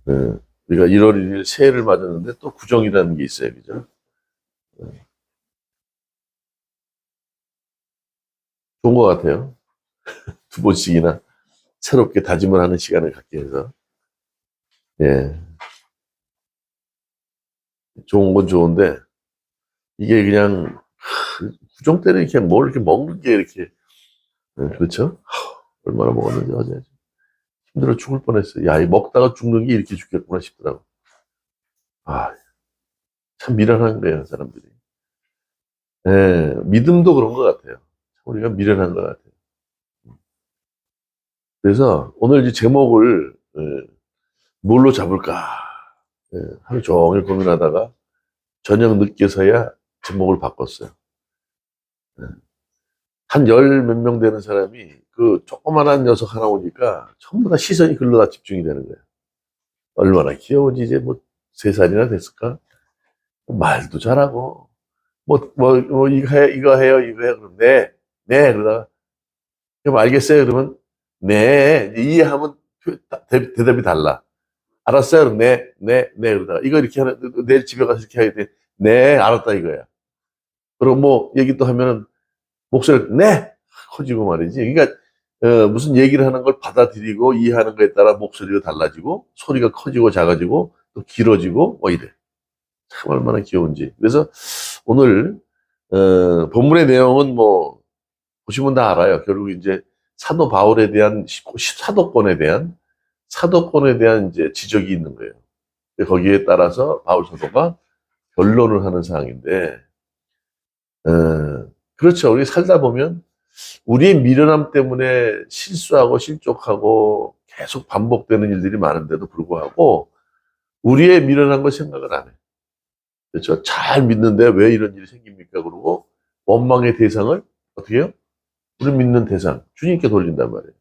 예, 우리가 1월 1일 새해를 맞았는데 또 구정이라는 게 있어요. 그죠? 좋은 것 같아요. 두 번씩이나 새롭게 다짐을 하는 시간을 갖게 해서. 예, 좋은 건 좋은데, 이게 그냥, 구정 때는 이렇게 뭘 이렇게 먹는 게 이렇게, 그렇죠? 얼마나 먹었는지 어제 힘들어 죽을 뻔했어요. 야, 이 먹다가 죽는 게 이렇게 죽겠구나 싶더라고. 아, 참 미련한 거예요, 사람들이. 예, 믿음도 그런 것 같아요. 우리가 미련한 것 같아요. 그래서 오늘 이 제목을 뭘로 잡을까? 하루 종일 고민하다가 저녁 늦게서야 제목을 바꿨어요. 예, 한 열 몇 명 되는 사람이 그 조그만한 녀석 하나 오니까 전부 다 시선이 글로 다 집중이 되는 거예요. 얼마나 귀여운지 이제 뭐 3살이나 됐을까? 말도 잘하고 이거 해요, 이거 해요. 그럼 네. 그러다가, 그럼 알겠어요. 그러면, 네. 이해하면 대답이 달라. 알았어요. 그럼 네. 그러다가, 이거 이렇게 하는, 내일 집에 가서 이렇게 해야 돼. 네, 알았다 이거야. 그리고 뭐, 얘기 또 하면은, 목소리, 네! 커지고 말이지. 그러니까, 무슨 얘기를 하는 걸 받아들이고 이해하는 거에 따라 목소리가 달라지고, 소리가 커지고 작아지고, 또 길어지고, 뭐 이래. 참 얼마나 귀여운지. 그래서 오늘, 본문의 내용은 뭐, 보시면 다 알아요. 결국 이제 사도 바울에 대한 사도권에 대한 이제 지적이 있는 거예요. 거기에 따라서 바울 사도가 변론을 하는 상황인데, 그렇죠. 우리 살다 보면 우리의 미련함 때문에 실수하고 실족하고 계속 반복되는 일들이 많은데도 불구하고 우리의 미련한 걸 생각을 안 해. 그렇죠. 잘 믿는데 왜 이런 일이 생깁니까? 그러고 원망의 대상을 어떻게 해요? 우리 믿는 대상, 주님께 돌린단 말이에요.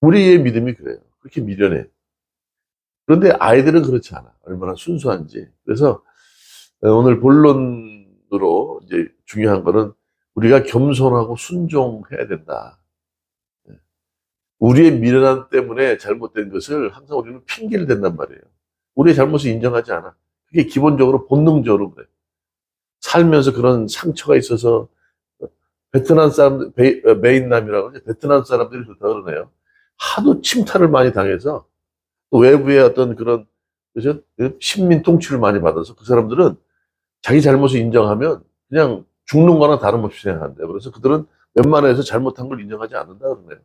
우리의 믿음이 그래요. 그렇게 미련해. 그런데 아이들은 그렇지 않아. 얼마나 순수한지. 그래서 오늘 본론으로 이제 중요한 거는 우리가 겸손하고 순종해야 된다. 우리의 미련함 때문에 잘못된 것을 항상 우리는 핑계를 댄단 말이에요. 우리의 잘못을 인정하지 않아. 그게 기본적으로 본능적으로 그래. 살면서 그런 상처가 있어서 베트남 사람, 베인남이라고 하죠. 베트남 사람들이 그렇다 그러네요. 하도 침탈을 많이 당해서 또 외부의 어떤 그런 그죠? 식민 통치를 많이 받아서 그 사람들은 자기 잘못을 인정하면 그냥 죽는 거나 다름없이 생각한대요. 그래서 그들은 웬만해서 잘못한 걸 인정하지 않는다 그러네요.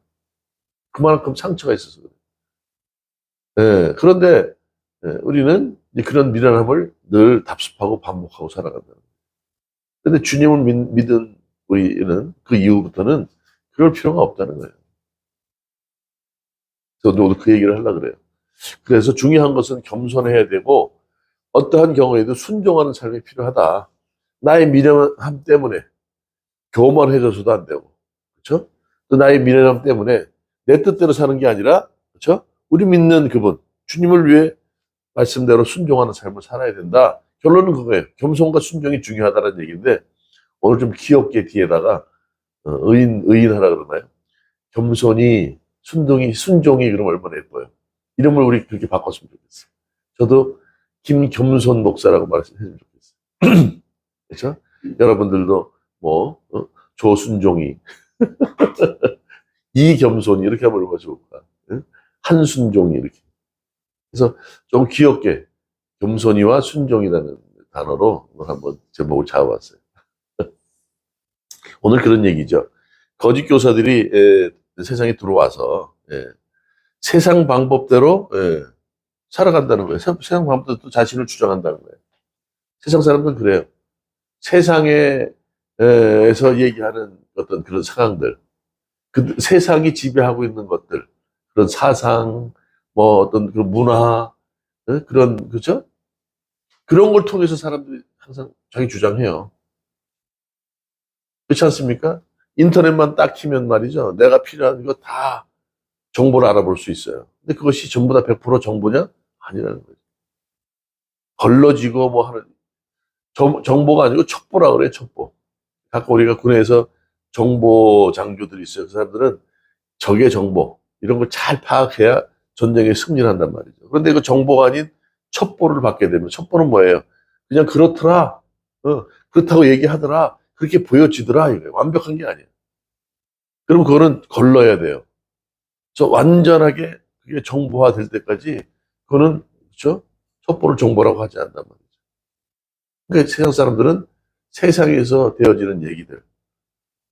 그만큼 상처가 있어서 그래요. 예, 그런데 우리는 이제 그런 미련함을 늘 답습하고 반복하고 살아간다. 근데 주님을 믿은 우리는 그 이후부터는 그럴 필요가 없다는 거예요. 저도 그 얘기를 하려고 그래요. 그래서 중요한 것은 겸손해야 되고 어떠한 경우에도 순종하는 삶이 필요하다. 나의 미련함 때문에 교만해져서도 안 되고, 그렇죠? 또 나의 미련함 때문에 내 뜻대로 사는 게 아니라, 그렇죠? 우리 믿는 그분, 주님을 위해 말씀대로 순종하는 삶을 살아야 된다. 결론은 그거예요. 겸손과 순종이 중요하다는 얘기인데 오늘 좀 귀엽게 뒤에다가 의인하라 그러나요? 겸손이 순종이 그럼 얼마나 예뻐요. 이름을 우리 그렇게 바꿨으면 좋겠어요. 저도 김겸손 목사라고 말씀해주면 좋겠어요. 그렇죠? 여러분들도 뭐 조순종이 이겸손이 이렇게 한번 얼마나 좋을까? 응? 한순종이 이렇게. 그래서 좀 귀엽게 겸손이와 순종이라는 단어로 오늘 한번 제목을 잡아봤어요. 오늘 그런 얘기죠. 거짓 교사들이 세상에 들어와서 세상 방법대로 살아간다는 거예요. 세상 방법대로 또 자신을 주장한다는 거예요. 세상 사람들은 그래요. 세상에서 얘기하는 어떤 그런 상황들, 그 세상이 지배하고 있는 것들, 그런 사상, 뭐 어떤 그런 문화, 그런 그죠? 그런 걸 통해서 사람들이 항상 자기 주장해요. 그렇지 않습니까? 인터넷만 딱 키면 말이죠. 내가 필요한 거 다 정보를 알아볼 수 있어요. 근데 그것이 전부 다 100% 정보냐? 아니라는 거죠. 걸러지고 뭐 하는 정보가 아니고 첩보라 그래요. 첩보. 아까 우리가 군에서 정보 장교들이 있어요. 그 사람들은 적의 정보 이런 걸 잘 파악해야 전쟁에 승리를 한단 말이죠. 그런데 그 정보가 아닌 첩보를 받게 되면, 첩보는 뭐예요? 그냥 그렇더라. 그렇다고 얘기하더라. 그렇게 보여지더라. 이거예요. 완벽한 게 아니에요. 그럼 그거는 걸러야 돼요. 저 완전하게 그게 정보화 될 때까지 그거는 그렇죠? 첩보를 정보라고 하지 않단 말이죠. 그러니까 세상 사람들은 세상에서 되어지는 얘기들,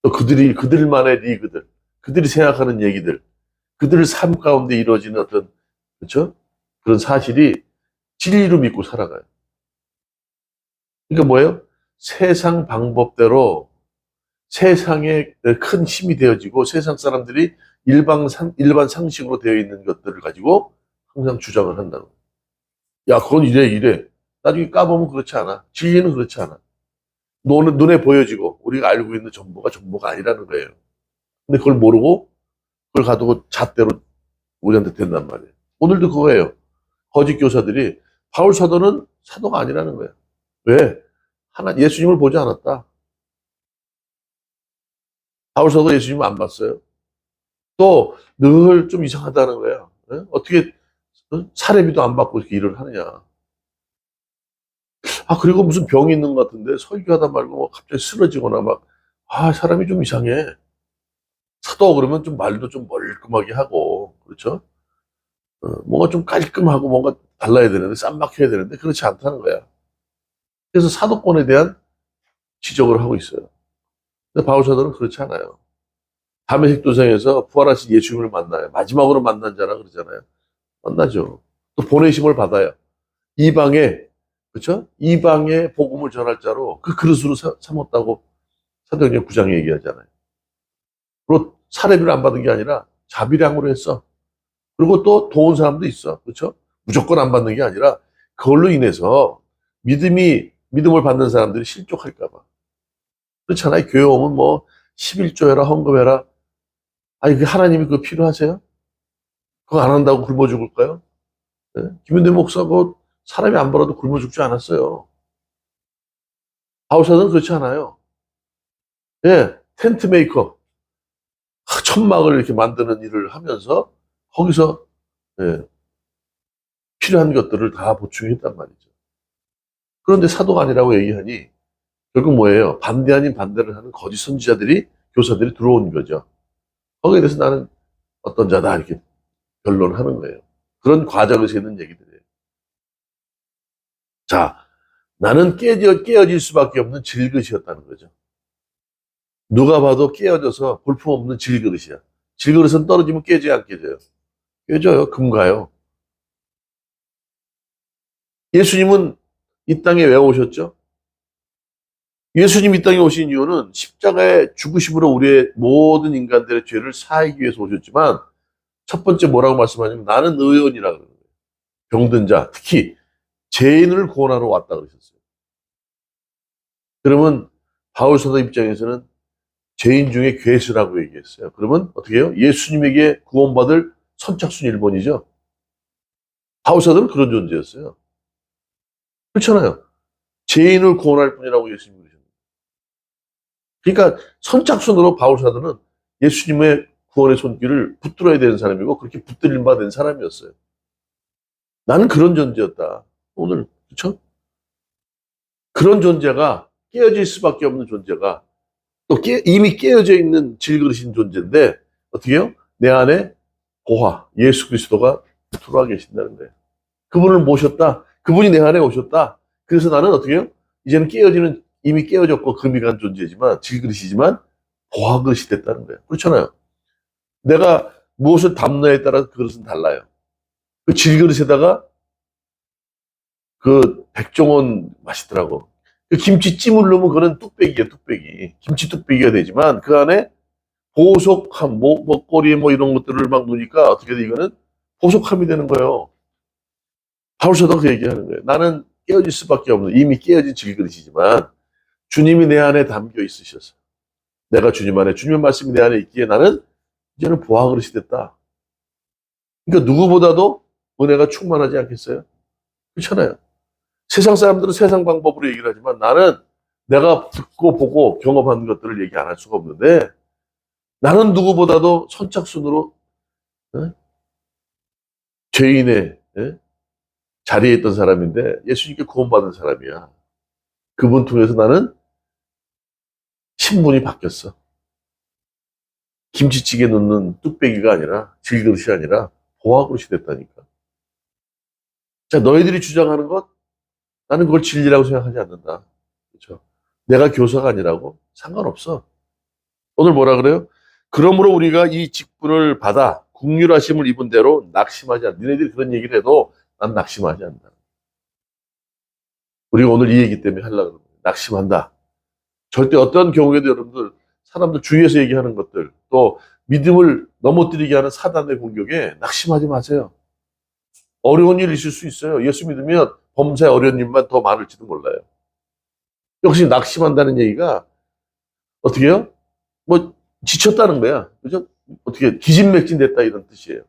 또 그들만의 리그들, 그들이 생각하는 얘기들, 그들의 삶 가운데 이루어지는 어떤 그렇죠? 그런 사실이 진리로 믿고 살아가요. 그러니까 뭐예요? 세상 방법대로 세상에 큰 힘이 되어지고 세상 사람들이 일반 상식으로 되어 있는 것들을 가지고 항상 주장을 한다고. 야, 그건 이래. 나중에 까보면 그렇지 않아. 진리는 그렇지 않아. 눈에 보여지고 우리가 알고 있는 정보가 아니라는 거예요. 근데 그걸 모르고 그걸 가지고 잣대로 우리한테 된단 말이에요. 오늘도 그거예요. 거짓 교사들이 바울 사도는 사도가 아니라는 거예요. 왜? 예수님을 보지 않았다. 바울 사도 예수님을 안 봤어요. 또 늘 좀 이상하다는 거예요. 어떻게 사례비도 안 받고 이렇게 일을 하느냐. 그리고 무슨 병이 있는 것 같은데 설교하다 말고 뭐 갑자기 쓰러지거나 사람이 좀 이상해. 사도 그러면 좀 말도 좀 멀끔하게 하고, 그렇죠? 뭔가 좀 깔끔하고 뭔가 달라야 되는데, 쌈박해야 되는데, 그렇지 않다는 거야. 그래서 사도권에 대한 지적을 하고 있어요. 근데 바울 사도는 그렇지 않아요. 다메섹 도상에서 부활하신 예수님을 만나요. 마지막으로 만난 자라 그러잖아요. 만나죠. 또 보내심을 받아요. 이방에, 그렇죠? 이방에 복음을 전할 자로 그 그릇으로 삼았다고 사도행전 9장에 얘기하잖아요. 그리고 사례비를 안 받은 게 아니라 자비량으로 했어. 그리고 또 도운 사람도 있어. 그렇죠? 무조건 안 받는 게 아니라 그걸로 인해서 믿음을 받는 사람들이 실족할까 봐. 그렇잖아요. 교회 오면 뭐 11조해라 헌금해라. 아니 그 하나님이 그거 필요하세요? 그거 안 한다고 굶어 죽을까요? 네? 김윤대 목사 그 사람이 안 벌어도 굶어 죽지 않았어요. 바울사는 그렇지 않아요. 예, 텐트 메이커. 천막을 이렇게 만드는 일을 하면서 거기서 예, 필요한 것들을 다 보충했단 말이죠. 그런데 사도가 아니라고 얘기하니 결국 뭐예요? 반대 아닌 반대를 하는 거짓 선지자들이 교사들이 들어온 거죠. 거기에 대해서 나는 어떤 자다 이렇게 변론을 하는 거예요. 그런 과정에서 있는 얘기들이에요. 자, 나는 깨어질 수밖에 없는 질그릇이었다는 거죠. 누가 봐도 깨어져서 볼품없는 질그릇이야. 질그릇은 떨어지면 깨져야 안 깨져요? 깨져요. 금가요. 예수님은 이 땅에 왜 오셨죠? 예수님 이 땅에 오신 이유는 십자가의 죽으심으로 우리의 모든 인간들의 죄를 사하기 위해서 오셨지만 첫 번째 뭐라고 말씀하냐면 나는 의원이라 그러는 거예요. 병든 자, 특히 죄인을 구원하러 왔다 그러셨어요. 그러면 바울 사도 입장에서는 죄인 중에 괴수라고 얘기했어요. 그러면 어떻게 해요? 예수님에게 구원받을 선착순 1번이죠. 바울 사도는 그런 존재였어요. 그렇잖아요. 죄인을 구원할 뿐이라고 예수님이 그러셨어요. 그러니까 선착순으로 바울 사도는 예수님의 구원의 손길을 붙들어야 되는 사람이고 그렇게 붙들림 바 된 사람이었어요. 나는 그런 존재였다. 오늘 그렇죠? 그런 존재가 깨어질 수밖에 없는 존재가 또 이미 깨어져 있는 질그릇인 존재인데 어떻게 해요? 내 안에 보화 예수 그리스도가 들어와 계신다는 거예요. 그분을 모셨다. 그분이 내 안에 오셨다. 그래서 나는 어떻게 해요? 이제는 이미 깨어졌고 금이 간 존재지만 질그릇이지만 보화 그릇이 됐다는 거예요. 그렇잖아요. 내가 무엇을 담느냐에 따라 그 그릇은 달라요. 그 질그릇에다가 그 백종원 맛있더라고. 그 김치찜을 넣으면 그건 뚝배기예요, 뚝배기. 김치 뚝배기가 되지만 그 안에 보석함, 먹거리 이런 것들을 막 넣으니까 어떻게 돼, 이거는 보석함이 되는 거예요. 바울서도 그 얘기하는 거예요. 나는 깨어질 수밖에 없는 이미 깨어진 질그릇이지만 주님이 내 안에 담겨 있으셔서 내가 주님 안에 주님의 말씀이 내 안에 있기에 나는 이제는 보화 그릇이 됐다. 그러니까 누구보다도 은혜가 충만하지 않겠어요? 그렇잖아요. 세상 사람들은 세상 방법으로 얘기를 하지만 나는 내가 듣고 보고 경험한 것들을 얘기 안 할 수가 없는데 나는 누구보다도 선착순으로 죄인의 자리에 있던 사람인데 예수님께 구원받은 사람이야. 그분 통해서 나는 신분이 바뀌었어. 김치찌개 넣는 뚝배기가 아니라 질그릇이 아니라 보화그릇이 됐다니까. 자, 너희들이 주장하는 것 나는 그걸 진리라고 생각하지 않는다. 그렇죠? 내가 교사가 아니라고 상관없어. 오늘 뭐라 그래요? 그러므로 우리가 이 직분을 받아 국률하심을 입은 대로 낙심하지 않는다. 너희들이 그런 얘기를 해도 난 낙심하지 않는다. 우리가 오늘 이 얘기 때문에 하려고 그러는 거예요. 낙심한다. 절대 어떤 경우에도 여러분들 사람들 주위에서 얘기하는 것들 또 믿음을 넘어뜨리게 하는 사단의 공격에 낙심하지 마세요. 어려운 일 있을 수 있어요. 예수 믿으면 범사에 어려운 일만 더 많을지도 몰라요. 역시 낙심한다는 얘기가 어떻게 해요? 뭐 지쳤다는 거야. 그죠? 어떻게 기진맥진됐다 이런 뜻이에요.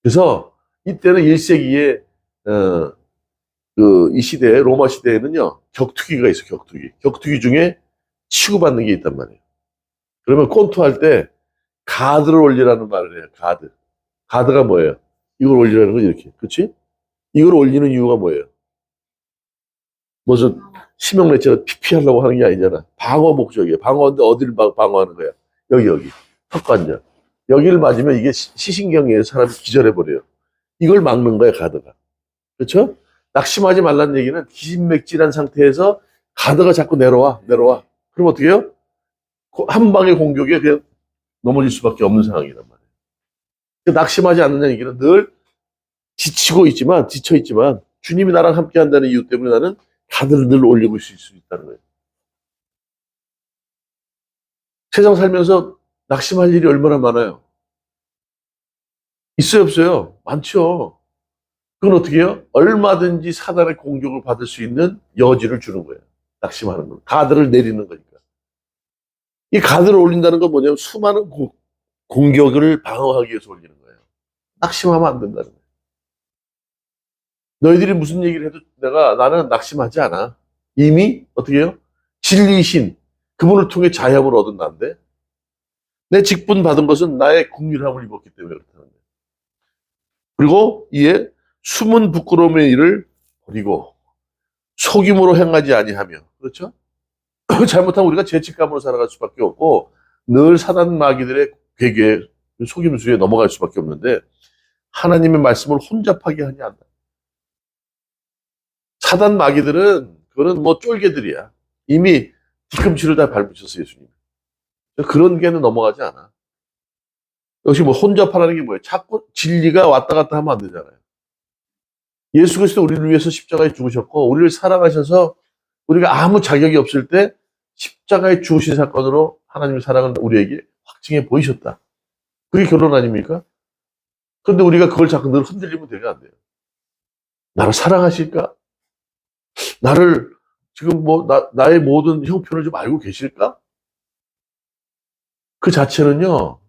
그래서 이때는 1세기에 이 시대에 로마 시대에는요 격투기가 있어. 격투기 중에 치고받는 게 있단 말이에요. 그러면 콘투할 때 가드를 올리라는 말을 해요. 가드가 뭐예요? 이걸 올리라는 건 이렇게, 그렇지? 이걸 올리는 이유가 뭐예요? 무슨 심형래처럼 피피하려고 하는 게 아니잖아. 방어 목적이에요. 방어인데 어디를 방어하는 거야? 여기 턱관절. 여기를 맞으면 이게 시신경이에요. 사람이 기절해버려요. 이걸 막는 거야, 가드가. 그렇죠? 낙심하지 말라는 얘기는 기진맥진한 상태에서 가드가 자꾸 내려와. 그럼 어떻게 해요? 한 방의 공격에 그냥 넘어질 수밖에 없는 상황이란 말이에요. 낙심하지 않는다는 얘기는 늘 지쳐 있지만 주님이 나랑 함께 한다는 이유 때문에 나는 가드를 늘 올리고 있을 수 있다는 거예요. 세상 살면서 낙심할 일이 얼마나 많아요? 있어요, 없어요? 많죠. 그건 어떻게 해요? 얼마든지 사단의 공격을 받을 수 있는 여지를 주는 거예요. 낙심하는 거. 가드를 내리는 거니까. 이 가드를 올린다는 건 뭐냐면 수많은 공격을 방어하기 위해서 올리는 거예요. 낙심하면 안 된다는 거예요. 너희들이 무슨 얘기를 해도 나는 낙심하지 않아. 이미 어떻게 해요? 진리이신 그분을 통해 자협을 얻은 난데 내 직분 받은 것은 나의 국률함을 입었기 때문에 그렇다는 거예요. 그리고 이에 숨은 부끄러움의 일을 버리고 속임으로 행하지 아니하며, 그렇죠? 잘못하면 우리가 죄책감으로 살아갈 수밖에 없고 늘 사단 마귀들의 괴계에 속임수에 넘어갈 수밖에 없는데 하나님의 말씀을 혼잡하게 하지 않는다. 사단 마귀들은 그거는 뭐 쫄개들이야. 이미 뒤꿈치를 다 밟으셨어요, 예수님. 그런 게는 넘어가지 않아. 역시 뭐 혼잡하라는 게 뭐예요? 자꾸 진리가 왔다 갔다 하면 안 되잖아요. 예수 그리스도 우리를 위해서 십자가에 죽으셨고 우리를 사랑하셔서 우리가 아무 자격이 없을 때 십자가에 죽으신 사건으로 하나님의 사랑을 우리에게 확증해 보이셨다. 그게 결론 아닙니까? 그런데 우리가 그걸 자꾸 늘 흔들리면 되게 안 돼요. 나를 사랑하실까? 나를 지금 나의 모든 형편을 좀 알고 계실까? 그 자체는요,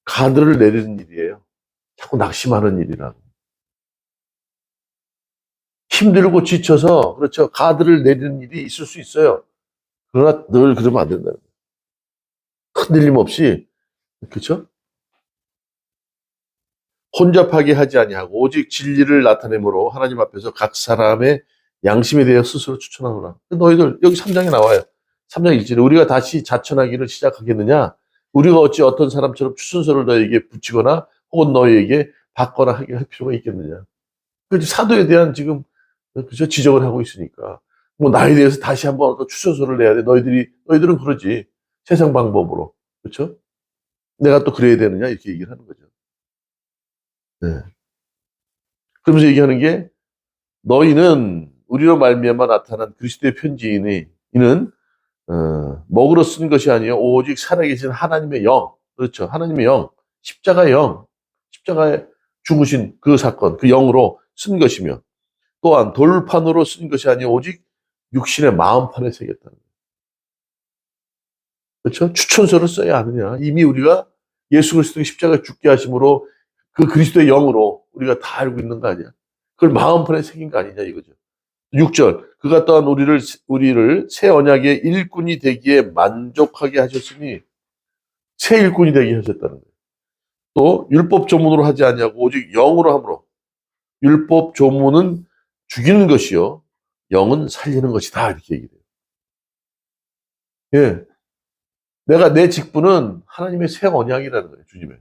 가드를 내리는 일이에요. 자꾸 낙심하는 일이라고. 힘들고 지쳐서, 그렇죠. 가드를 내리는 일이 있을 수 있어요. 그러나 늘 그러면 안 된다는 거예요. 흔들림 없이, 그렇죠? 혼잡하게 하지 아니하고 오직 진리를 나타내므로 하나님 앞에서 각 사람의 양심에 대해 스스로 추천하노라. 너희들 여기 3장에 나와요. 3장 1절에 우리가 다시 자천하기를 시작하겠느냐? 우리가 어찌 어떤 사람처럼 추천서를 너에게 붙이거나 혹은 너에게 받거나 하게 할 필요가 있겠느냐? 그 사도에 대한 지금 그죠 지적을 하고 있으니까 뭐 나에 대해서 다시 한번 또 추천서를 내야 돼. 너희들은 그러지 세상 방법으로 그렇죠? 내가 또 그래야 되느냐 이렇게 얘기를 하는 거죠. 네. 그러면서 얘기하는 게 너희는 우리로 말미암아 나타난 그리스도의 편지이니 이는 먹으로 쓴 것이 아니요 오직 살아계신 하나님의 영, 그렇죠? 하나님의 영, 십자가의 영, 십자가에 죽으신 그 사건, 그 영으로 쓴 것이며 또한 돌판으로 쓴 것이 아니요 오직 육신의 마음판에 새겼다는 거예요. 그렇죠? 추천서를 써야 하느냐? 이미 우리가 예수 그리스도의 십자가에 죽게 하심으로 그 그리스도의 영으로 우리가 다 알고 있는 거 아니야? 그걸 마음판에 새긴 거 아니냐 이거죠. 6절 그가 또한 우리를 새 언약의 일꾼이 되기에 만족하게 하셨으니 새 일꾼이 되게 하셨다는 거예요. 또 율법 조문으로 하지 아니하고 오직 영으로 함으로 율법 조문은 죽이는 것이요 영은 살리는 것이다 이렇게 얘기해요. 예, 내가 내 직분은 하나님의 새 언약이라는 거예요. 주님의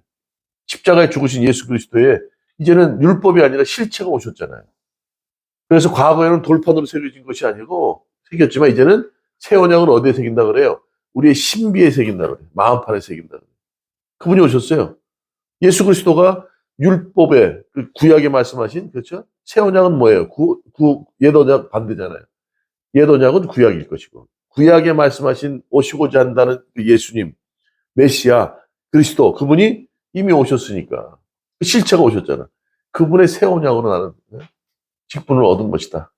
십자가에 죽으신 예수 그리스도의 이제는 율법이 아니라 실체가 오셨잖아요. 그래서 과거에는 돌판으로 새겨진 것이 아니고 새겼지만 이제는 새 언약을 어디에 새긴다 그래요? 우리의 신비에 새긴다 그래요. 마음판에 새긴다 그래요. 그분이 오셨어요. 예수 그리스도가 율법에 그 구약에 말씀하신 그렇죠? 새 언약은 뭐예요? 옛 언약 반대잖아요. 옛 언약은 구약일 것이고 구약에 말씀하신 오시고자 한다는 그 예수님 메시아 그리스도 그분이 이미 오셨으니까 그 실체가 오셨잖아. 그분의 새 언약으로 나는 직분을 얻은 것이다.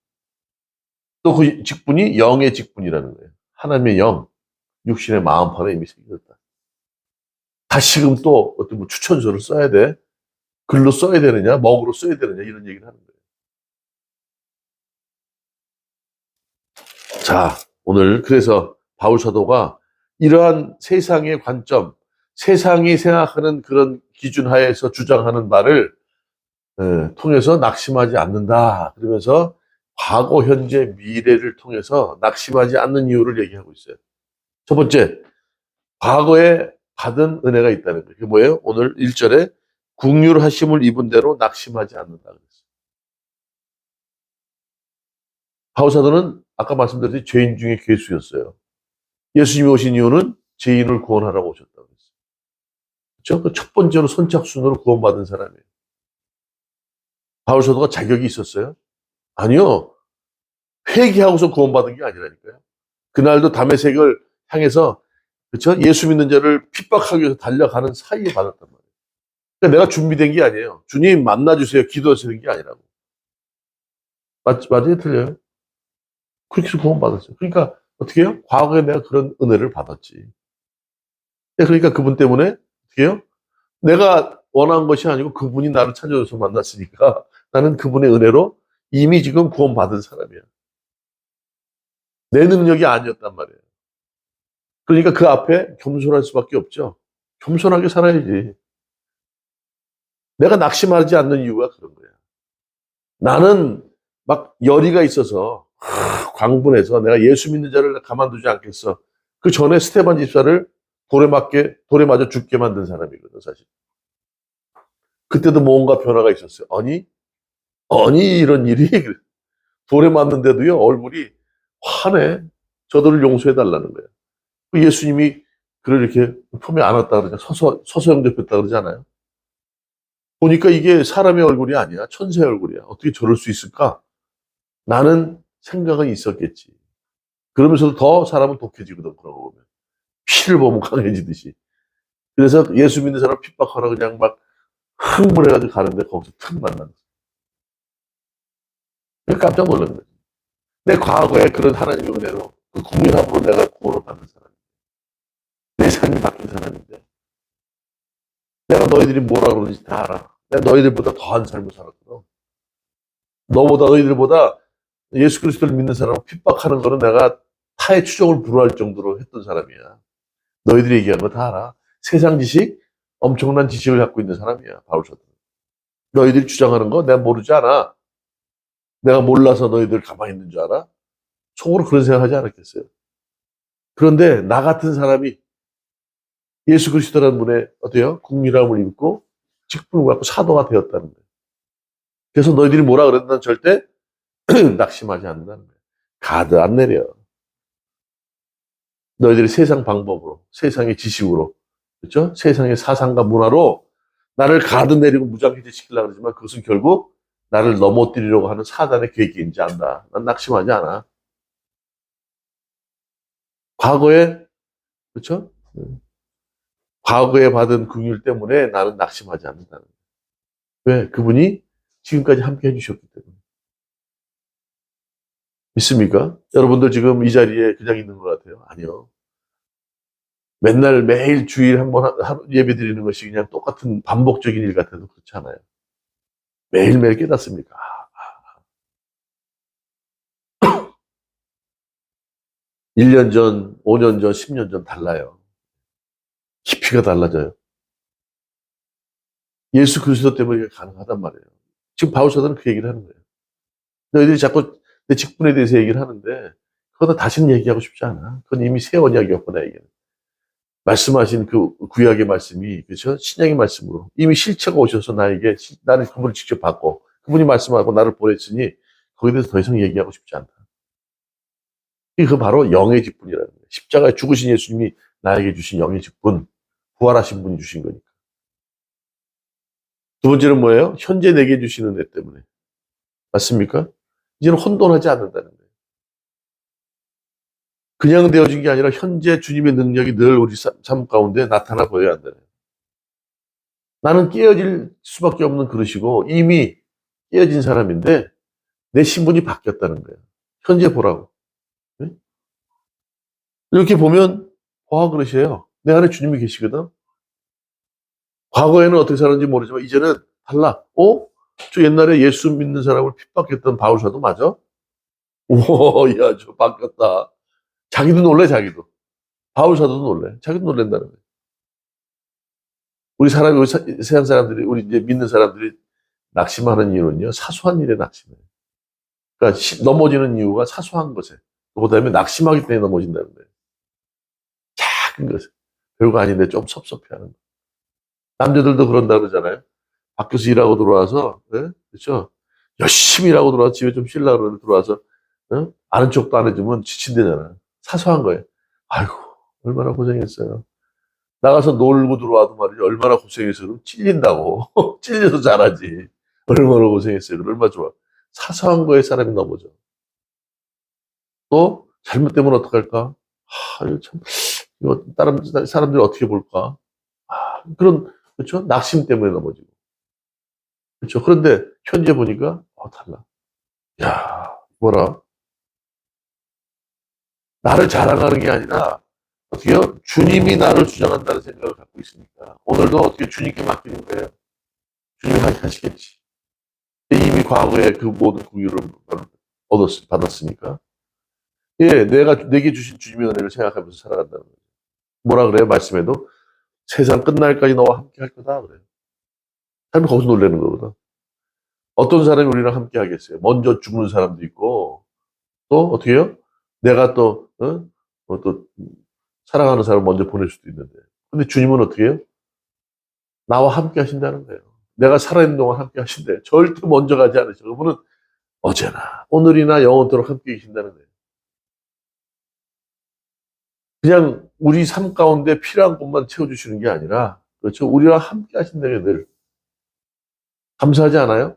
또 그 직분이 영의 직분이라는 거예요. 하나님의 영, 육신의 마음판에 이미 새겨졌다. 다시금 또 어떤 뭐 추천서를 써야 돼. 글로 써야 되느냐, 먹으로 써야 되느냐 이런 얘기를 하는 거예요. 자, 오늘 그래서 바울 사도가 이러한 세상의 관점, 세상이 생각하는 그런 기준 하에서 주장하는 말을 통해서 낙심하지 않는다. 그러면서 과거, 현재, 미래를 통해서 낙심하지 않는 이유를 얘기하고 있어요. 첫 번째, 과거에 받은 은혜가 있다는 거예요. 그게 뭐예요? 오늘 1절에 긍휼하심을 입은 대로 낙심하지 않는다 그랬어요. 바울 사도는 아까 말씀드렸듯이 죄인 중에 괴수였어요. 예수님이 오신 이유는 죄인을 구원하라고 오셨다고 그랬어요. 그렇죠? 그 첫 번째로 선착순으로 구원받은 사람이에요. 바울 사도가 자격이 있었어요? 아니요. 회개하고서 구원받은 게 아니라니까요. 그날도 다메섹을 향해서 그렇죠? 예수 믿는 자를 핍박하기 위해서 달려가는 사이에 받았단 말이에요. 그러니까 내가 준비된 게 아니에요. 주님 만나주세요. 기도하셔야 된 게 아니라고. 맞아요? 틀려요? 그렇게 해서 구원받았어요. 그러니까 어떻게 해요? 과거에 내가 그런 은혜를 받았지. 그러니까 그분 때문에 어떻게 해요? 내가 원한 것이 아니고 그분이 나를 찾아줘서 만났으니까 나는 그분의 은혜로 이미 지금 구원받은 사람이야. 내 능력이 아니었단 말이에요. 그러니까 그 앞에 겸손할 수밖에 없죠. 겸손하게 살아야지. 내가 낙심하지 않는 이유가 그런 거야. 나는 막 열의가 있어서 광분해서 내가 예수 믿는 자를 가만두지 않겠어. 그 전에 스테반 집사를 돌에 맞아 죽게 만든 사람이거든, 사실. 그때도 뭔가 변화가 있었어요. 아니, 이런 일이 돌에 맞는데도요, 얼굴이 환해. 저들을 용서해달라는 거예요. 예수님이 그를 이렇게 품에 안았다 그러잖아요. 서서 영접했다 그러잖아요. 보니까 이게 사람의 얼굴이 아니야. 천사의 얼굴이야. 어떻게 저럴 수 있을까? 나는 생각은 있었겠지. 그러면서도 더 사람은 독해지거든, 그런 거 보면. 피를 보면 강해지듯이. 그래서 예수 믿는 사람 핍박하라 그냥 막 흥분해가지고 가는데 거기서 틈 만나는 거야. 깜짝 놀란 거지. 내 과거에 그런 하나님의 은혜로 그 국민함으로 내가 구원을 받는 사람. 내 삶이 바뀐 사람인데. 내가 너희들이 뭐라 그러는지 다 알아. 내가 너희들보다 더한 삶을 살았거든. 너희들보다 예수 그리스도를 믿는 사람을 핍박하는 거는 내가 타의 추종을 불허할 정도로 했던 사람이야. 너희들이 얘기한 거 다 알아. 세상 지식, 엄청난 지식을 갖고 있는 사람이야. 바울 사도. 너희들이 주장하는 거 내가 모르지 않아. 내가 몰라서 너희들 가만히 있는 줄 알아? 속으로 그런 생각하지 않았겠어요. 그런데 나 같은 사람이 예수 그리스도라는 분의 어때요? 국민함을 입고 직분을 갖고 사도가 되었다는 거예요. 그래서 너희들이 뭐라 그랬나 절대 낙심하지 않는다는 거예요. 가드 안 내려. 너희들이 세상 방법으로, 세상의 지식으로, 그렇죠? 세상의 사상과 문화로 나를 가드 내리고 무장해제시키려고 그러지만 그것은 결국 나를 넘어뜨리려고 하는 사단의 계획인지 안다. 난 낙심하지 않아. 과거에, 그렇죠? 과거에 받은 긍휼 때문에 나는 낙심하지 않는다는 거예요. 왜? 그분이 지금까지 함께 해주셨기 때문에. 믿습니까? 여러분들 지금 이 자리에 그냥 있는 것 같아요? 아니요. 맨날 매일 주일 한번 예배 드리는 것이 그냥 똑같은 반복적인 일 같아도 그렇지 않아요. 매일매일 깨닫습니까? 1년 전, 5년 전, 10년 전 달라요. 깊이가 달라져요. 예수 그리스도 때문에 이게 가능하단 말이에요. 지금 바울 사도는 그 얘기를 하는 거예요. 너희들이 자꾸 내 직분에 대해서 얘기를 하는데 그거다 다시는 얘기하고 싶지 않아. 그건 이미 새 언약이었고 나에게는. 말씀하신 그 구약의 말씀이 그렇죠? 신약의 말씀으로 이미 실체가 오셔서 나에게 나를 그분을 직접 받고 그분이 말씀하고 나를 보냈으니 거기에 대해서 더 이상 얘기하고 싶지 않다. 그 바로 영의 직분이라는 거예요. 십자가에 죽으신 예수님이 나에게 주신 영의 직분, 부활하신 분이 주신 거니까. 두 번째는 뭐예요? 현재 내게 주시는 애 때문에. 맞습니까? 이제는 혼돈하지 않는다는 거예요. 그냥 되어진 게 아니라 현재 주님의 능력이 늘 우리 삶 가운데 나타나 보여야 한다는 거예요. 나는 깨어질 수밖에 없는 그릇이고 이미 깨어진 사람인데 내 신분이 바뀌었다는 거예요. 현재 보라고. 네? 이렇게 보면 화학 그릇이에요. 내 안에 주님이 계시거든. 과거에는 어떻게 살았는지 모르지만 이제는 달라. 저 옛날에 예수 믿는 사람을 핍박했던 바울사도 맞아? 오, 야, 저 바뀌었다. 자기도 놀래, 자기도. 바울사도 놀래. 자기도 놀란다는 거예요. 우리 사람이, 세상 사람들이, 우리 이제 믿는 사람들이 낙심하는 이유는요, 사소한 일에 낙심해요. 그러니까 넘어지는 이유가 사소한 것에. 그 다음에 낙심하기 때문에 넘어진다는 거예요. 작은 것에. 별거 아닌데 좀 섭섭해하는 거예요. 남자들도 그런다 그러잖아요. 밖에서 일하고 들어와서, 네? 그렇죠? 열심히 일하고 들어와서 집에 좀 쉬려고 그러는데 들어와서, 아는 척도 안 해주면 지친대잖아요. 사소한 거예요. 아이고, 얼마나 고생했어요. 나가서 놀고 들어와도 말이죠. 얼마나 고생했어요. 그럼 찔린다고. 찔려서 잘하지. 얼마나 고생했어요. 얼마나 좋아. 사소한 거에 사람이 넘어져. 또, 잘못되면 어떡할까? 이거 참, 이거 다른 사람들이 어떻게 볼까? 그런, 그렇죠? 낙심 때문에 넘어지고. 그렇죠? 그런데 현재 보니까, 달라. 야, 뭐라? 나를 자랑하는 게 아니라, 어떻게요? 주님이 나를 주장한다는 생각을 갖고 있으니까. 오늘도 어떻게 주님께 맡기는 거예요? 주님이 하시겠지. 이미 과거에 그 모든 공유를 받았으니까. 예, 내게 주신 주님의 은혜를 생각하면서 살아간다는 거예요. 뭐라 그래요? 말씀에도 세상 끝날까지 너와 함께 할 거다. 그래요. 삶이 거기서 놀라는 거거든. 어떤 사람이 우리랑 함께 하겠어요? 먼저 죽는 사람도 있고, 또 어떻게 해요? 내가 또, 사랑하는 사람을 먼저 보낼 수도 있는데. 근데 주님은 어떻게 해요? 나와 함께 하신다는 거예요. 내가 살아있는 동안 함께 하신대. 절대 먼저 가지 않으셔. 그분은 어제나, 오늘이나 영원토록 함께 계신다는 거예요. 그냥 우리 삶 가운데 필요한 것만 채워주시는 게 아니라, 그렇죠? 우리랑 함께 하신다는 게 늘. 감사하지 않아요?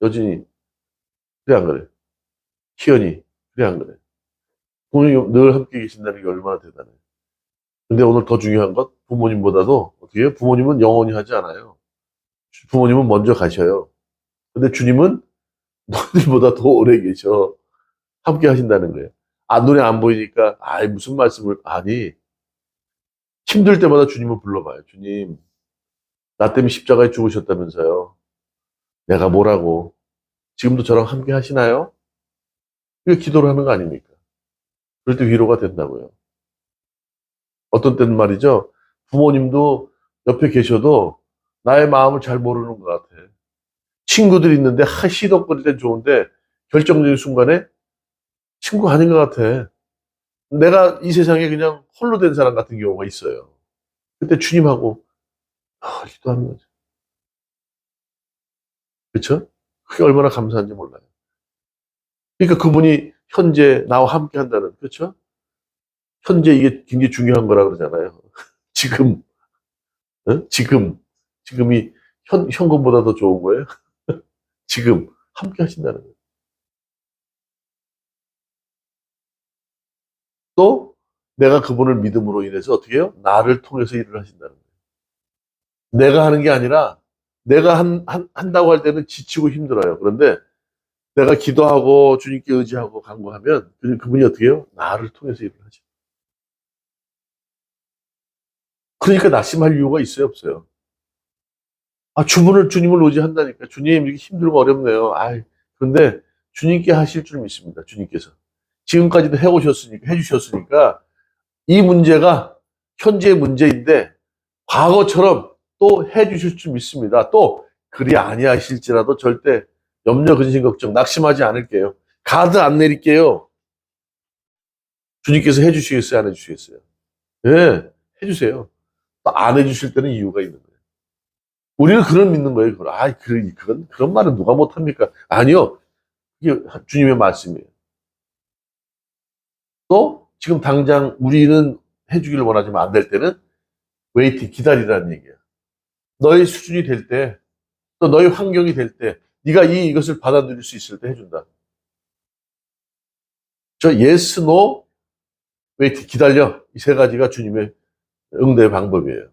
여진이. 그래, 안 그래? 희연이. 그래, 안 그래? 부모님 늘 함께 계신다는 게 얼마나 대단해요. 근데 오늘 더 중요한 것, 부모님보다도 어떻게 해요? 부모님은 영원히 하지 않아요. 부모님은 먼저 가셔요. 근데 주님은 너희들보다 더 오래 계셔. 함께 하신다는 거예요. 눈에 안 보이니까, 무슨 말씀을, 아니, 힘들 때마다 주님을 불러봐요. 주님, 나 때문에 십자가에 죽으셨다면서요. 내가 뭐라고. 지금도 저랑 함께 하시나요? 이거 기도를 하는 거 아닙니까? 그럴 때 위로가 된다고요. 어떤 때는 말이죠. 부모님도 옆에 계셔도 나의 마음을 잘 모르는 것 같아. 친구들이 있는데 시덕거릴 땐 좋은데 결정적인 순간에 친구가 아닌 것 같아. 내가 이 세상에 그냥 홀로 된 사람 같은 경우가 있어요. 그때 주님하고 기도하는 거죠. 그렇죠? 그게 얼마나 감사한지 몰라요. 그러니까 그분이 현재 나와 함께 한다는, 그렇죠? 현재 이게 굉장히 중요한 거라 그러잖아요. 지금, 지금이 현금보다 더 좋은 거예요. 지금 함께 하신다는 거예요. 또 내가 그분을 믿음으로 인해서 어떻게 해요? 나를 통해서 일을 하신다는 거예요. 내가 하는 게 아니라 내가 한다고 할 때는 지치고 힘들어요. 그런데 내가 기도하고 주님께 의지하고 간구하면 그분이 어떻게 해요? 나를 통해서 일을 하죠. 그러니까 낙심할 이유가 있어요, 없어요? 주님을 의지한다니까. 주님, 이렇게 힘들고 어렵네요. 그런데 주님께 하실 줄 믿습니다. 주님께서. 지금까지도 해주셨으니까 이 문제가 현재의 문제인데 과거처럼 또 해주실 줄 믿습니다. 또 그리 아니하실지라도 절대 염려, 근심, 걱정, 낙심하지 않을게요. 가드 안 내릴게요. 주님께서 해주시겠어요? 안 해주시겠어요? 예, 해주세요. 또 안 해주실 때는 이유가 있는 거예요. 우리는 그런 믿는 거예요. 그런 말은 누가 못합니까? 아니요. 이게 주님의 말씀이에요. 또 지금 당장 우리는 해주기를 원하지만 안 될 때는 웨이팅, 기다리라는 얘기야. 너의 수준이 될 때, 또 너의 환경이 될 때, 네가 이것을 받아들일 수 있을 때 해준다. 저 yes, no, 웨이팅, 기다려. 이 세 가지가 주님의 응대의 방법이에요.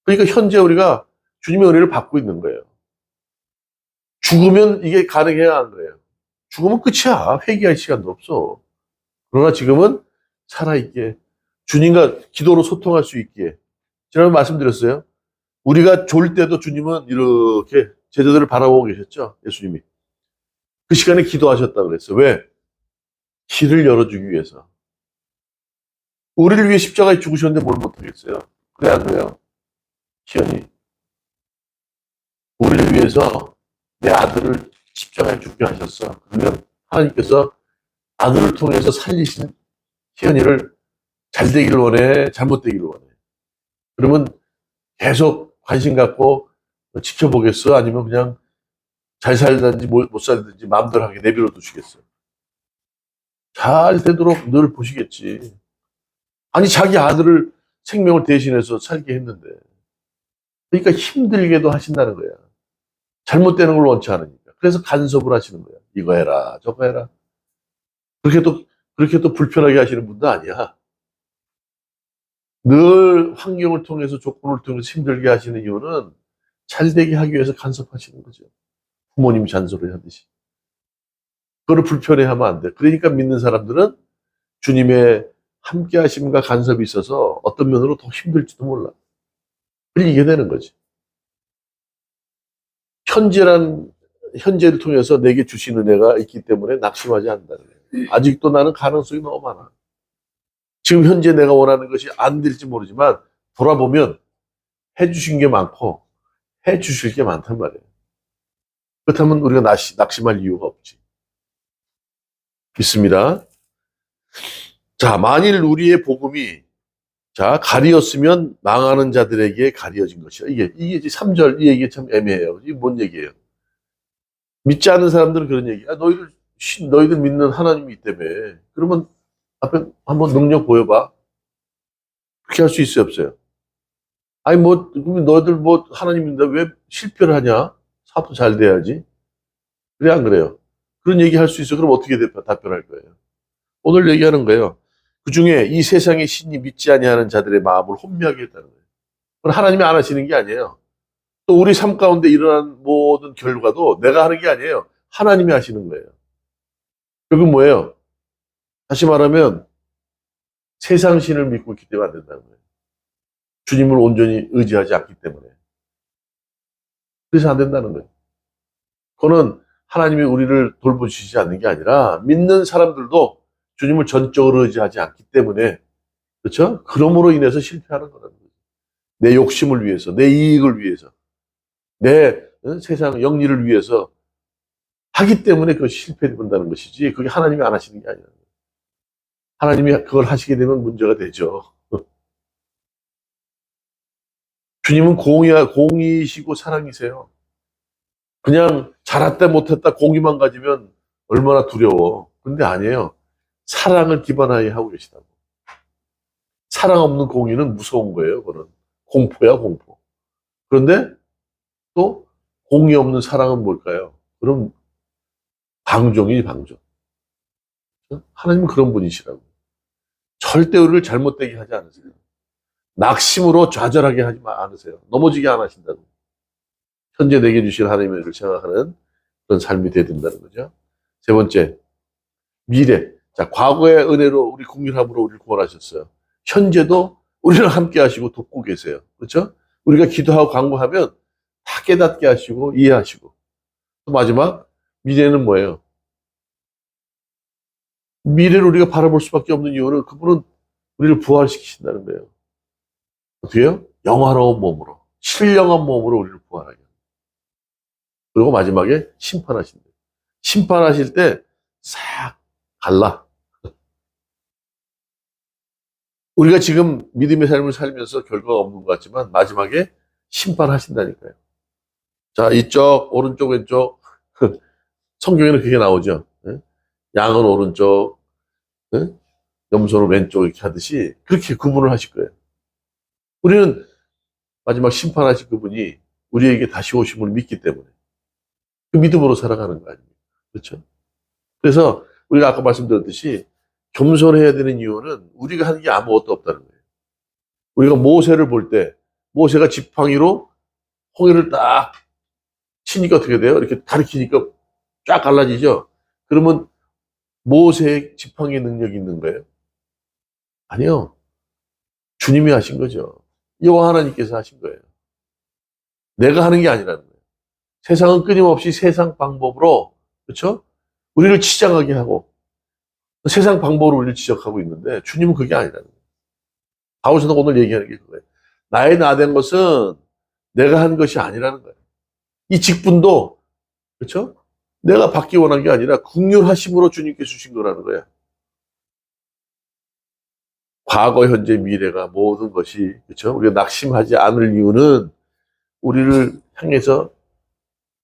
그러니까 현재 우리가 주님의 은혜를 받고 있는 거예요. 죽으면 이게 가능해야 하는 거예요. 죽으면 끝이야. 회개할 시간도 없어. 그러나 지금은 살아있게 주님과 기도로 소통할 수 있기에 지난번에 말씀드렸어요. 우리가 졸 때도 주님은 이렇게 제자들을 바라보고 계셨죠. 예수님이. 그 시간에 기도하셨다고 그랬어요. 왜? 길을 열어주기 위해서. 우리를 위해 십자가에 죽으셨는데 뭘 못하겠어요. 그래 안 그래요? 시연이. 우리를 위해서 내 아들을 십자가에 죽게 하셨어. 그러면 하나님께서 아들을 통해서 살리신 시연이를 잘 되기를 원해, 잘못되기를 원해. 그러면 계속 관심 갖고 지켜보겠어? 아니면 그냥 잘 살든지 못 살든지 마음대로 하게 내버려 두시겠어요? 잘 되도록 늘 보시겠지. 아니, 자기 아들을 생명을 대신해서 살게 했는데. 그러니까 힘들게도 하신다는 거야. 잘못되는 걸 원치 않으니까. 그래서 간섭을 하시는 거야. 이거 해라, 저거 해라. 그렇게 또 불편하게 하시는 분도 아니야. 늘 환경을 통해서 조건을 통해서 힘들게 하시는 이유는 잘 되게 하기 위해서 간섭하시는 거죠. 부모님이 잔소리 하듯이. 그거를 불편해하면 안 돼. 그러니까 믿는 사람들은 주님의 함께 하심과 간섭이 있어서 어떤 면으로 더 힘들지도 몰라. 그리고 이게 되는 거지. 현재를 통해서 내게 주신 은혜가 있기 때문에 낙심하지 않는다는 거예요. 아직도 나는 가능성이 너무 많아. 지금 현재 내가 원하는 것이 안 될지 모르지만 돌아보면 해주신 게 많고 해주실 게 많단 말이에요. 그렇다면 우리가 낙심할 이유가 없지. 있습니다. 자, 만일 우리의 복음이 가리었으면 망하는 자들에게 가려진 것이야. 이게 3절 이 얘기 참 애매해요. 이게 뭔 얘기예요? 믿지 않는 사람들은 그런 얘기야. 너희들 믿는 하나님이 있다며. 그러면 앞에 한번 능력 보여봐. 그렇게 할 수 있어요, 없어요? 아니, 너희들 하나님 믿는다. 왜 실패를 하냐? 사업도 잘 돼야지. 그래, 안 그래요? 그런 얘기 할 수 있어. 그럼 어떻게 답변할 거예요? 오늘 얘기하는 거예요. 그 중에 이 세상의 신이 믿지 아니하는 자들의 마음을 혼미하게 했다는 거예요. 그건 하나님이 안 하시는 게 아니에요. 또 우리 삶 가운데 일어난 모든 결과도 내가 하는 게 아니에요. 하나님이 하시는 거예요. 그건 뭐예요? 다시 말하면 세상 신을 믿고 있기 때문에 안 된다는 거예요. 주님을 온전히 의지하지 않기 때문에. 그래서 안 된다는 거예요. 그거는 하나님이 우리를 돌보시지 않는 게 아니라 믿는 사람들도 주님을 전적으로 의지하지 않기 때문에, 그렇죠? 그러므로 인해서 실패하는 거라는 거죠. 내 욕심을 위해서, 내 이익을 위해서, 내 세상 영리를 위해서 하기 때문에 그것이 실패된다는 것이지, 그게 하나님이 안 하시는 게 아니라. 하나님이 그걸 하시게 되면 문제가 되죠. 주님은 공의이시고 사랑이세요. 그냥 잘했다 못했다 공의만 가지면 얼마나 두려워. 근데 아니에요. 사랑을 기반하에 하고 계시다고. 사랑 없는 공의는 무서운 거예요. 그거는 공포야, 공포. 그런데 또 공의 없는 사랑은 뭘까요? 그럼 방종이 방종. 하나님은 그런 분이시라고. 절대 우리를 잘못되게 하지 않으세요. 낙심으로 좌절하게 하지 않으세요. 넘어지게 안 하신다고. 현재 내게 주신 하나님의 은혜를 생각하는 그런 삶이 되어야 된다는 거죠. 세 번째, 미래. 자, 과거의 은혜로 우리 국민함으로 우리를 구원하셨어요. 현재도 우리랑 함께 하시고 돕고 계세요. 그렇죠? 우리가 기도하고 간구하면 다 깨닫게 하시고 이해하시고. 또 마지막, 미래는 뭐예요? 미래를 우리가 바라볼 수밖에 없는 이유는 그분은 우리를 부활시키신다는 거예요. 어떻게 해요? 영화로운 몸으로. 신령한 몸으로 우리를 부활하게 합니다. 그리고 마지막에 심판하신대요. 심판하실 때 싹 갈라. 우리가 지금 믿음의 삶을 살면서 결과가 없는 것 같지만 마지막에 심판하신다니까요. 자, 이쪽, 오른쪽, 왼쪽. 성경에는 그게 나오죠. 예? 양은 오른쪽, 예? 염소는 왼쪽 이렇게 하듯이 그렇게 구분을 하실 거예요. 우리는 마지막 심판하실 그분이 우리에게 다시 오심을 믿기 때문에 그 믿음으로 살아가는 거 아닙니까? 그렇죠? 그래서 우리가 아까 말씀드렸듯이 겸손해야 되는 이유는 우리가 하는 게 아무것도 없다는 거예요. 우리가 모세를 볼 때 모세가 지팡이로 홍해를 딱 치니까 어떻게 돼요? 이렇게 가리키니까 쫙 갈라지죠? 그러면 모세의 지팡이의 능력이 있는 거예요? 아니요. 주님이 하신 거죠. 여호와 하나님께서 하신 거예요. 내가 하는 게 아니라는 거예요. 세상은 끊임없이 세상 방법으로, 그렇죠? 우리를 치장하게 하고 세상 방법으로 우리를 지적하고 있는데 주님은 그게 아니라는 거예요. 바울서도 오늘 얘기하는 게 그거예요. 나의 나된 것은 내가 한 것이 아니라는 거예요. 이 직분도, 그렇죠? 내가 받기 원한 게 아니라 긍휼하심으로 주님께 주신 거라는 거야. 과거, 현재, 미래가 모든 것이, 그렇죠? 우리가 낙심하지 않을 이유는 우리를 향해서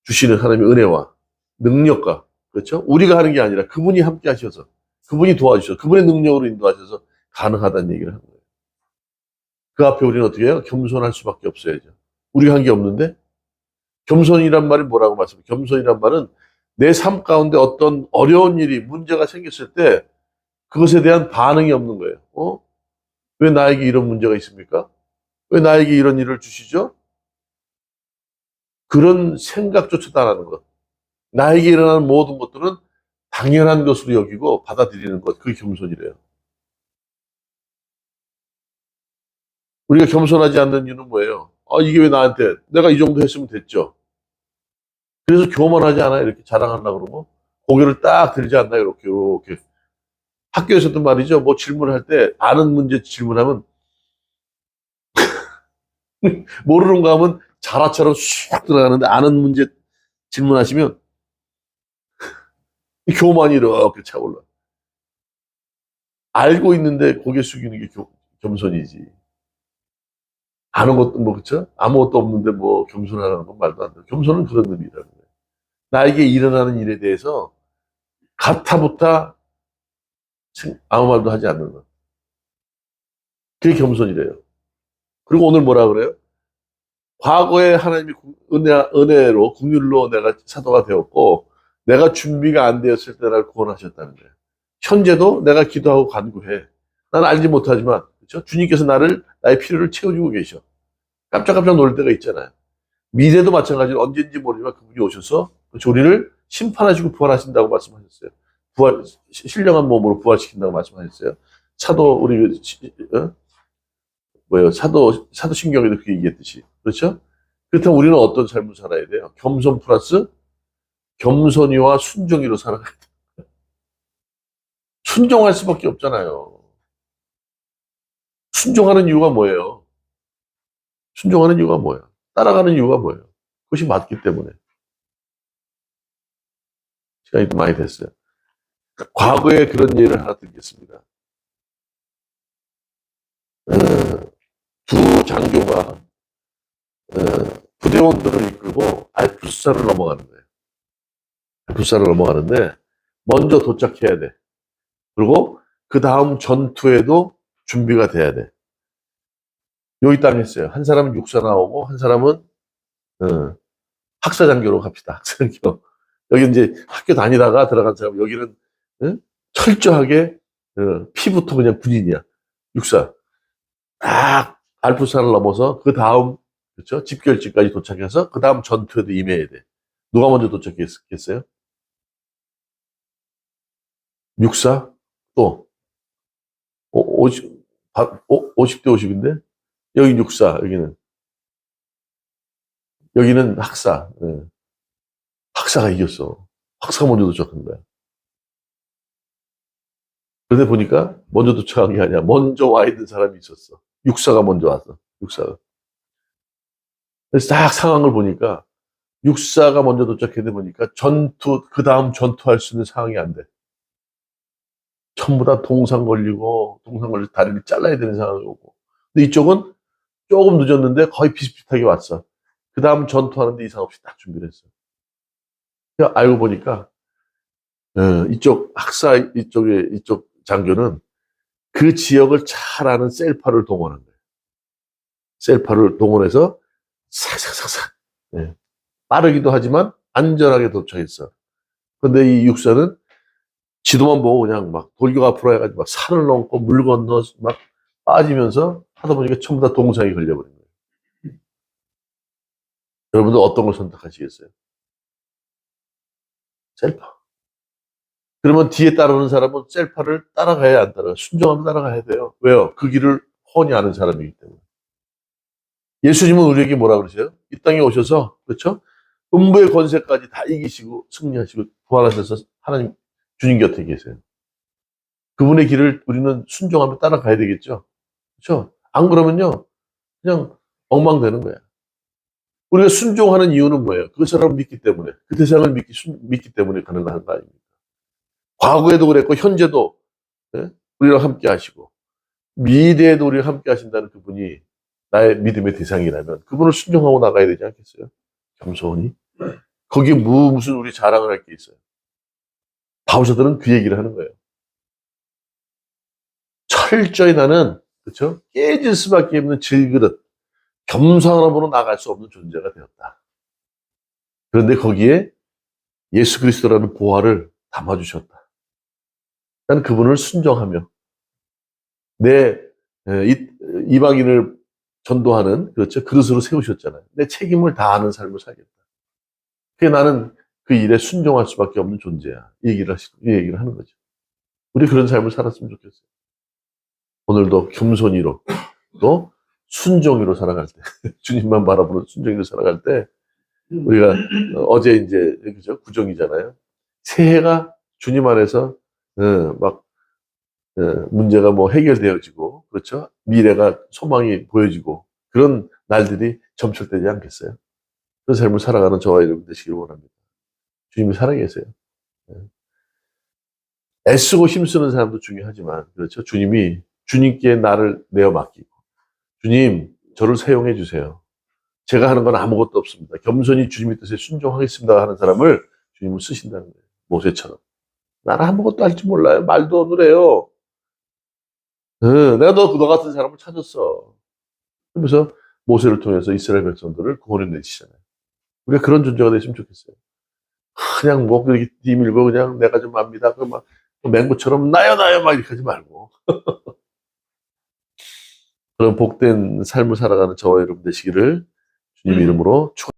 주시는 하나님의 은혜와 능력과, 그렇죠? 우리가 하는 게 아니라 그분이 함께 하셔서, 그분이 도와주셔서, 그분의 능력으로 인도하셔서 가능하다는 얘기를 하는 거예요. 그 앞에 우리는 어떻게 해요? 겸손할 수밖에 없어야죠. 우리가 한 게 없는데? 겸손이란 말이 뭐라고 말씀해요? 겸손이란 말은 내 삶 가운데 어떤 어려운 일이, 문제가 생겼을 때 그것에 대한 반응이 없는 거예요. 왜 나에게 이런 문제가 있습니까? 왜 나에게 이런 일을 주시죠? 그런 생각조차도 안 하는 것. 나에게 일어나는 모든 것들은 당연한 것으로 여기고 받아들이는 것. 그게 겸손이래요. 우리가 겸손하지 않는 이유는 뭐예요? 이게 왜 나한테, 내가 이 정도 했으면 됐죠. 그래서 교만하지 않아요? 이렇게 자랑하려고 그러고. 고개를 딱 들지 않나요? 이렇게. 학교에서도 말이죠. 뭐 질문할 때 아는 문제 질문하면 모르는 거 하면 자라처럼 쑥 들어가는데 아는 문제 질문하시면 교만이 이렇게 차올라. 알고 있는데 고개 숙이는 게 겸손이지. 아는 것도 뭐 그쵸? 아무것도 없는데 뭐 겸손하라는 건 말도 안 돼. 겸손은 그런 의미라는 거예요. 나에게 일어나는 일에 대해서 가타부타 아무 말도 하지 않는 것. 그게 겸손이래요. 그리고 오늘 뭐라 그래요? 과거에 하나님이 은혜로, 긍휼로 내가 사도가 되었고, 내가 준비가 안 되었을 때 나를 구원하셨다는 거예요. 현재도 내가 기도하고 간구해. 난 알지 못하지만, 그렇죠? 주님께서 나의 필요를 채워주고 계셔. 깜짝깜짝 놀 때가 있잖아요. 미래도 마찬가지로 언제인지 모르지만 그분이 오셔서 우리를 심판하시고 부활하신다고 말씀하셨어요. 신령한 몸으로 부활시킨다고 말씀하셨어요. 우리, 사도신경에도 그렇게 얘기했듯이. 그렇죠? 그렇다면 우리는 어떤 삶을 살아야 돼요? 겸손 플러스 겸손이와 순종이로 살아가야 돼요. 순종할 수밖에 없잖아요. 순종하는 이유가 뭐예요? 순종하는 이유가 뭐예요? 따라가는 이유가 뭐예요? 그것이 맞기 때문에. 시간이 좀 많이 됐어요. 과거에 그런 예를 하나 드리겠습니다. 두 장교가 부대원들을 이끌고 알프스산을 넘어가는 거예요. 알프스산을 넘어가는데 먼저 도착해야 돼. 그리고 그 다음 전투에도 준비가 돼야 돼. 여기 딱 했어요. 한 사람은 육사 나오고 한 사람은 학사장교로 갑시다. 학사장교. 여기 이제 학교 다니다가 들어간 사람, 여기는 철저하게 피부터 그냥 군인이야. 육사. 딱 알프스산을 넘어서 그 다음, 그렇죠? 집결지까지 도착해서 그 다음 전투에도 임해야 돼. 누가 먼저 도착했겠어요? 육사? 또 50대 50인데 여기 육사, 여기는 학사. 학사가 이겼어. 학사가 먼저 도착한 거야. 그런데 보니까 먼저 도착한 게 아니야. 먼저 와 있는 사람이 있었어. 육사가 먼저 왔어. 육사가. 그래서 딱 상황을 보니까 육사가 먼저 도착해야 보니까 그 다음 전투할 수 있는 상황이 안 돼. 전부 다 동상 걸려서 다리를 잘라야 되는 상황이 오고. 근데 이쪽은 조금 늦었는데 거의 비슷비슷하게 왔어. 그 다음 전투하는데 이상 없이 딱 준비를 했어. 알고 보니까, 이쪽 장교는 그 지역을 잘 아는 셀파를 동원한 거예요. 셀파를 동원해서 싹싹싹싹, 예. 빠르기도 하지만 안전하게 도착했어. 근데 이 육사는 지도만 보고 그냥 막 돌격 앞으로 해가지고 막 산을 넘고 물 건너 막 빠지면서 하다 보니까 전부 다 동상이 걸려버린 거예요. 여러분들 어떤 걸 선택하시겠어요? 셀파. 그러면 뒤에 따르는 사람은 셀파를 따라가야 안 따라가. 순종하면 따라가야 돼요. 왜요? 그 길을 훤히 아는 사람이기 때문에. 예수님은 우리에게 뭐라 그러세요? 이 땅에 오셔서, 그렇죠? 음부의 권세까지 다 이기시고 승리하시고 부활하셔서 하나님 주님 곁에 계세요. 그분의 길을 우리는 순종하며 따라가야 되겠죠. 그렇죠? 안 그러면요, 그냥 엉망되는 거야. 우리가 순종하는 이유는 뭐예요? 그 사람을 믿기 때문에, 그 대상을 믿기 때문에 가능한 거 아닙니까? 과거에도 그랬고 현재도, 예? 우리랑 함께 하시고 미래에도 우리랑 함께 하신다는 그분이 나의 믿음의 대상이라면 그분을 순종하고 나가야 되지 않겠어요? 겸손히. 거기에 무슨 우리 자랑을 할 게 있어요? 바우자들은 그 얘기를 하는 거예요. 철저히 나는, 그렇죠? 깨질 수밖에 없는 질그릇, 겸손함으로 나갈 수 없는 존재가 되었다. 그런데 거기에 예수 그리스도라는 보화를 담아주셨다. 난 그분을 순종하며 내 이방인을 전도하는, 그렇죠, 그릇으로 세우셨잖아요. 내 책임을 다하는 삶을 살겠다. 그게 나는 그 일에 순종할 수밖에 없는 존재야. 이 얘기를 하는 거죠. 우리 그런 삶을 살았으면 좋겠어요. 오늘도 겸손히로 또 순종으로 살아갈 때, 주님만 바라보는 순종으로 살아갈 때, 우리가 어제 이제 그죠, 구정이잖아요. 새해가 주님 안에서 막 문제가 뭐 해결되어지고, 그렇죠? 미래가 소망이 보여지고 그런 날들이 점철되지 않겠어요? 그런 삶을 살아가는 저와 여러분 되시기를 원합니다. 주님이 살아계세요. 애쓰고 힘쓰는 사람도 중요하지만, 그렇죠? 주님께 나를 내어 맡기고, 주님, 저를 사용해 주세요. 제가 하는 건 아무것도 없습니다. 겸손히 주님의 뜻에 순종하겠습니다 하는 사람을 주님은 쓰신다는 거예요. 모세처럼. 나는 아무것도 할 줄 몰라요. 말도 없으래요. 내가 너 같은 사람을 찾았어. 그러면서 모세를 통해서 이스라엘 백성들을 구원해 내시잖아요. 우리가 그런 존재가 됐으면 좋겠어요. 그냥 뭐 그렇게 뒤밀고 그냥 내가 좀 압니다. 그 막 맹구처럼 나요 막 이렇게 하지 말고, 그런 복된 삶을 살아가는 저와 여러분 되시기를 주님 이름으로 축원합니다.